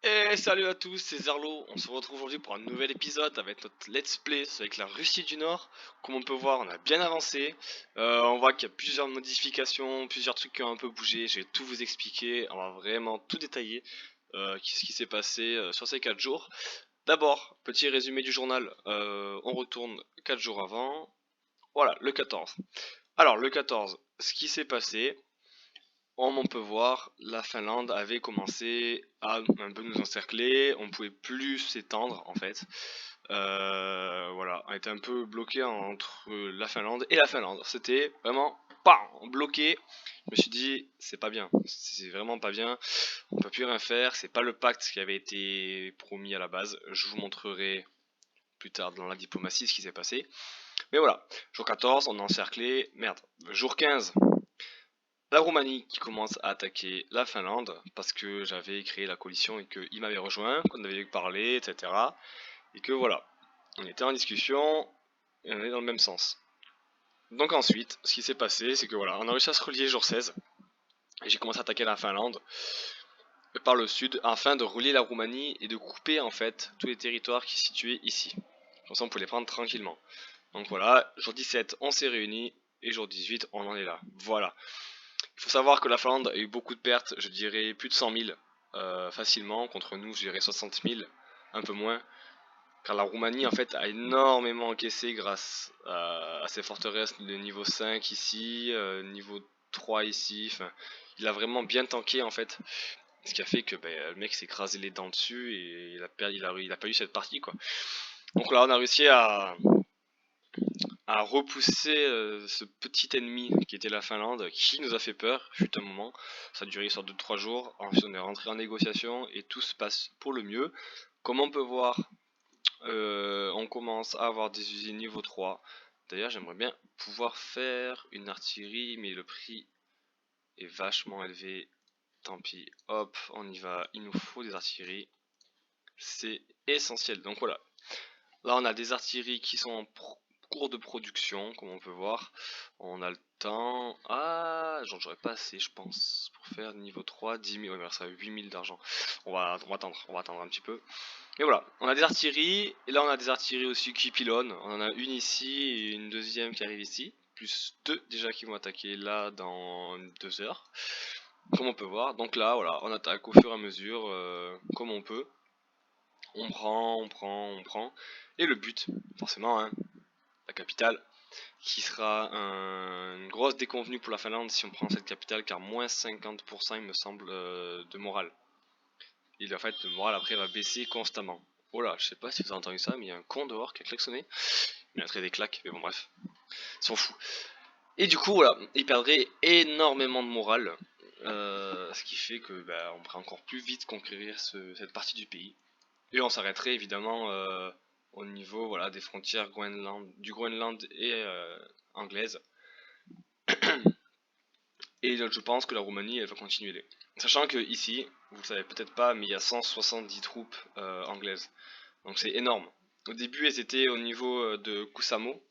Et salut à tous, c'est Zerlo, on se retrouve aujourd'hui pour un nouvel épisode avec notre let's play avec la Russie du Nord. Comme on peut voir, on a bien avancé. On voit qu'il y a plusieurs modifications, plusieurs trucs qui ont un peu bougé. Je vais tout vous expliquer, on va vraiment tout détailler, ce qui s'est passé sur ces 4 jours. D'abord, petit résumé du journal, on retourne 4 jours avant. Voilà, le 14. Alors, le 14, ce qui s'est passé, comme on peut voir, la Finlande avait commencé à un peu nous encercler, on pouvait plus s'étendre en fait. Voilà, on était un peu bloqué entre la Finlande et la Finlande. C'était vraiment bloqué. Je me suis dit, c'est pas bien, c'est vraiment pas bien, on peut plus rien faire, c'est pas le pacte qui avait été promis à la base. Je vous montrerai plus tard dans la diplomatie ce qui s'est passé. Mais voilà, jour 14, on est encerclé, merde, jour 15. La Roumanie qui commence à attaquer la Finlande parce que j'avais créé la coalition et qu'il m'avait rejoint, qu'on avait parlé, etc. Et que voilà, on était en discussion et on est dans le même sens. Donc ensuite, ce qui s'est passé, c'est que voilà, on a réussi à se relier jour 16 et j'ai commencé à attaquer la Finlande par le sud afin de relier la Roumanie et de couper en fait tous les territoires qui se situaient ici. Comme ça on pouvait les prendre tranquillement. Donc voilà, jour 17 on s'est réunis et jour 18 on en est là. Voilà. Il faut savoir que la Finlande a eu beaucoup de pertes, je dirais plus de 100 000 facilement, contre nous je dirais 60 000, un peu moins, car la Roumanie en fait a énormément encaissé grâce à ses forteresses de niveau 5 ici, niveau 3 ici, enfin il a vraiment bien tanké en fait, ce qui a fait que le mec s'est écrasé les dents dessus et il a pas eu cette partie quoi. Donc là on a réussi à repousser ce petit ennemi qui était la Finlande, qui nous a fait peur, fut un moment. Ça a duré sur 2-3 jours, ensuite on est rentré en négociation et tout se passe pour le mieux. Comme on peut voir, on commence à avoir des usines niveau 3. D'ailleurs j'aimerais bien pouvoir faire une artillerie, mais le prix est vachement élevé. Tant pis, hop, on y va, il nous faut des artilleries. C'est essentiel, donc voilà. Là on a des artilleries qui sont en cours de production, comme on peut voir. On a le temps. Ah, j'aurais pas assez, je pense, pour faire niveau 3, 10 000. Ouais, mais ça 8 000 d'argent. On va attendre un petit peu. Et voilà, on a des artilleries. Et là, on a des artilleries aussi qui pilonnent. On en a une ici et une deuxième qui arrive ici. Plus deux déjà qui vont attaquer là dans 2 heures. Comme on peut voir. Donc là, voilà, on attaque au fur et à mesure, comme on peut. On prend, on prend, on prend. Et le but, forcément, hein, la capitale, qui sera une grosse déconvenue pour la Finlande si on prend cette capitale, car moins 50% il me semble de morale. Et en fait, le moral après va baisser constamment. Oh là, je sais pas si vous avez entendu ça, mais il y a un con dehors qui a klaxonné. Il a traité des claques, mais bon bref, ils s'en fout. Et du coup, voilà, il perdrait énormément de morale, ce qui fait que on pourrait encore plus vite conquérir cette partie du pays. Et on s'arrêterait évidemment au niveau voilà, des frontières du Groenland et anglaise. Et je pense que la Roumanie elle va continuer. Sachant que ici, vous le savez peut-être pas, mais il y a 170 troupes anglaises. Donc c'est énorme. Au début, elles étaient au niveau de Kusamo.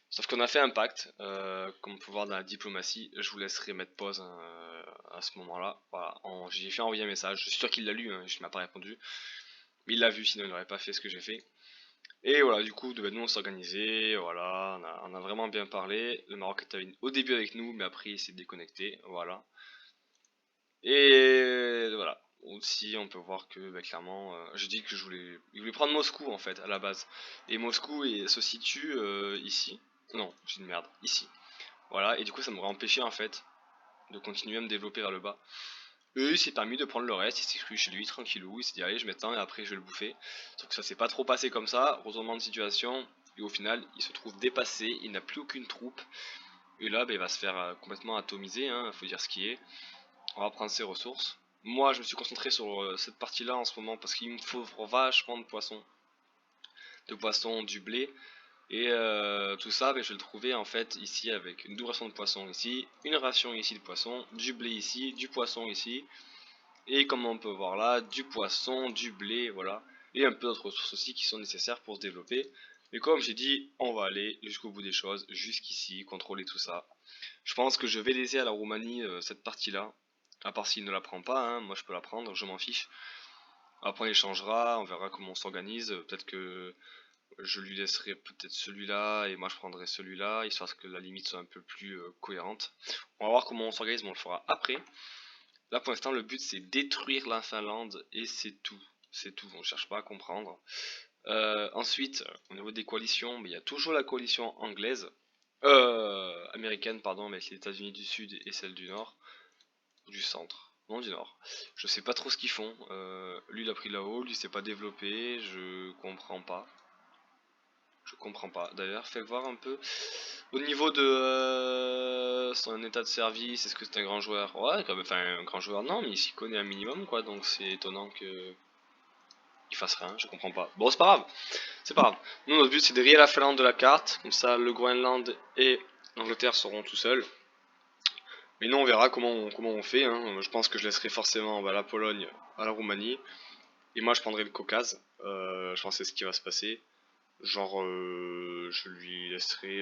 Sauf qu'on a fait un pacte, comme on peut voir dans la diplomatie. Je vous laisserai mettre pause à ce moment-là. Voilà, j'ai fait envoyer un message. Je suis sûr qu'il l'a lu, hein, je ne m'a pas répondu. Mais il l'a vu, sinon il n'aurait pas fait ce que j'ai fait. Et voilà, du coup, nous on s'est organisé, voilà, on a vraiment bien parlé. Le Maroc était au début avec nous, mais après il s'est déconnecté, voilà. Et voilà. Aussi, on peut voir que clairement, j'ai dit que il voulait prendre Moscou en fait à la base. Et Moscou se situe ici. Non, j'ai une merde, ici. Voilà, et du coup, ça m'aurait empêché en fait de continuer à me développer vers le bas. Et il s'est permis de prendre le reste, il s'est cru chez lui tranquillou, il s'est dit allez, je m'éteins et après je vais le bouffer. Sauf que ça s'est pas trop passé comme ça, retournement de situation, et au final, il se trouve dépassé, il n'a plus aucune troupe. Et là, il va se faire complètement atomiser, hein, faut dire ce qui est. On va prendre ses ressources. Moi, je me suis concentré sur cette partie-là en ce moment parce qu'il me faut vachement de poissons. De poissons, du blé. Et tout ça, je vais le trouver en fait ici avec une double ration de poisson ici, une ration ici de poisson, du blé ici, du poisson ici. Et comme on peut voir là, du poisson, du blé, voilà. Et un peu d'autres ressources aussi qui sont nécessaires pour se développer. Mais comme j'ai dit, on va aller jusqu'au bout des choses, jusqu'ici, contrôler tout ça. Je pense que je vais laisser à la Roumanie cette partie-là. À part s'il ne la prend pas, hein, moi je peux la prendre, je m'en fiche. Après on échangera, on verra comment on s'organise, peut-être que je lui laisserai peut-être celui-là et moi je prendrai celui-là, histoire que la limite soit un peu plus cohérente. On va voir comment on s'organise, mais on le fera après. Là pour l'instant le but c'est détruire la Finlande et c'est tout. C'est tout, on cherche pas à comprendre. Ensuite, au niveau des coalitions, il y a toujours la coalition anglaise, américaine pardon, mais avec les États-Unis du Sud et celle du Nord, du centre, non du Nord. Je sais pas trop ce qu'ils font. Lui il a pris là-haut, lui s'est pas développé, je comprends pas. Je comprends pas. D'ailleurs, fais voir un peu. Au niveau de son état de service, est-ce que c'est un grand joueur? Ouais, quand même, enfin un grand joueur non, mais il s'y connaît un minimum quoi, donc c'est étonnant que il fasse rien, je comprends pas. Bon, c'est pas grave, c'est pas grave. Nous, notre but c'est de rayer la Finlande de la carte, comme ça le Groenland et l'Angleterre seront tout seuls. Mais nous, on verra comment on fait. Hein. Je pense que je laisserai forcément la Pologne à la Roumanie, et moi je prendrai le Caucase. Je pense que c'est ce qui va se passer. Genre, je lui laisserai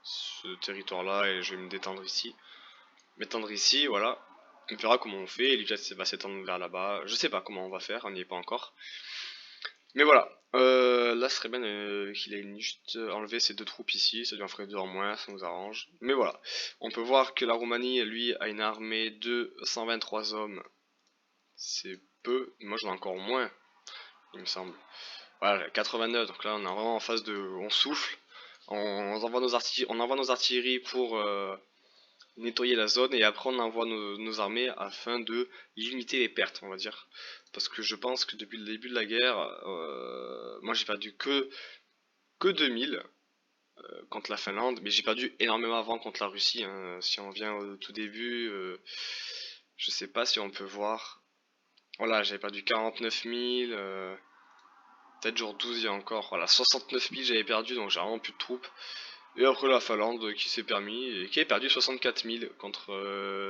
ce territoire-là et je vais me détendre ici. M'étendre ici, voilà. On verra comment on fait. Et lui va s'étendre vers là-bas. Je sais pas comment on va faire, on n'y est pas encore. Mais voilà. Là, ce serait bien qu'il ait juste enlevé ces deux troupes ici. Ça lui en ferait deux en moins, ça nous arrange. Mais voilà. On peut voir que la Roumanie, lui, a une armée de 123 hommes. C'est peu. Moi, j'en ai encore moins, il me semble. Voilà, 89, donc là on est vraiment en phase de... on souffle, on envoie nos artilleries pour nettoyer la zone et après on envoie nos armées afin de limiter les pertes, on va dire. Parce que je pense que depuis le début de la guerre, moi j'ai perdu que 2000 contre la Finlande, mais j'ai perdu énormément avant contre la Russie. Hein. Si on vient au tout début, je sais pas si on peut voir. Voilà, j'avais perdu 49 000. Peut-être jour 12 il y a encore, voilà, 69 000 j'avais perdu donc j'ai vraiment plus de troupes. Et après la Finlande qui s'est permis, et qui a perdu 64 000 contre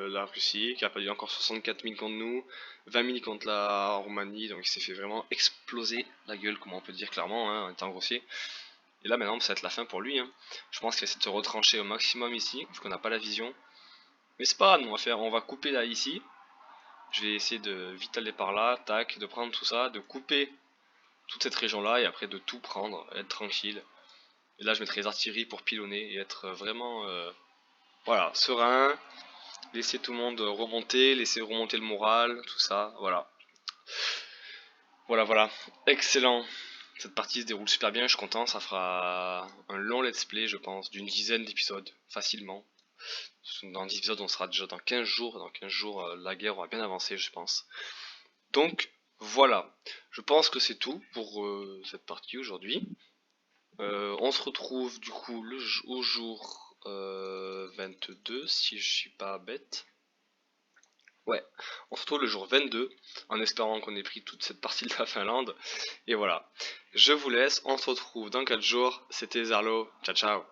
la Russie, qui a perdu encore 64 000 contre nous, 20 000 contre la Roumanie, donc il s'est fait vraiment exploser la gueule, comme on peut dire clairement, hein, en étant grossier. Et là maintenant ça va être la fin pour lui, hein. Je pense qu'il va essayer de se retrancher au maximum ici, parce qu'on n'a pas la vision. Mais c'est pas grave, on va couper là ici. Je vais essayer de vite aller par là, tac, de prendre tout ça, de couper toute cette région là et après de tout prendre, être tranquille. Et là je mettrai les artilleries pour pilonner et être vraiment voilà, serein, laisser tout le monde remonter, laisser remonter le moral, tout ça, voilà. Voilà, excellent. Cette partie se déroule super bien, je suis content, ça fera un long let's play je pense, d'une dizaine d'épisodes, facilement. Dans 10 épisodes on sera déjà dans 15 jours, dans 15 jours la guerre aura bien avancé je pense. Donc voilà, je pense que c'est tout pour cette partie aujourd'hui. On se retrouve du coup au jour 22 si je suis pas bête. Ouais, on se retrouve le jour 22 en espérant qu'on ait pris toute cette partie de la Finlande. Et voilà, je vous laisse, on se retrouve dans 4 jours. C'était Zarlo, ciao ciao.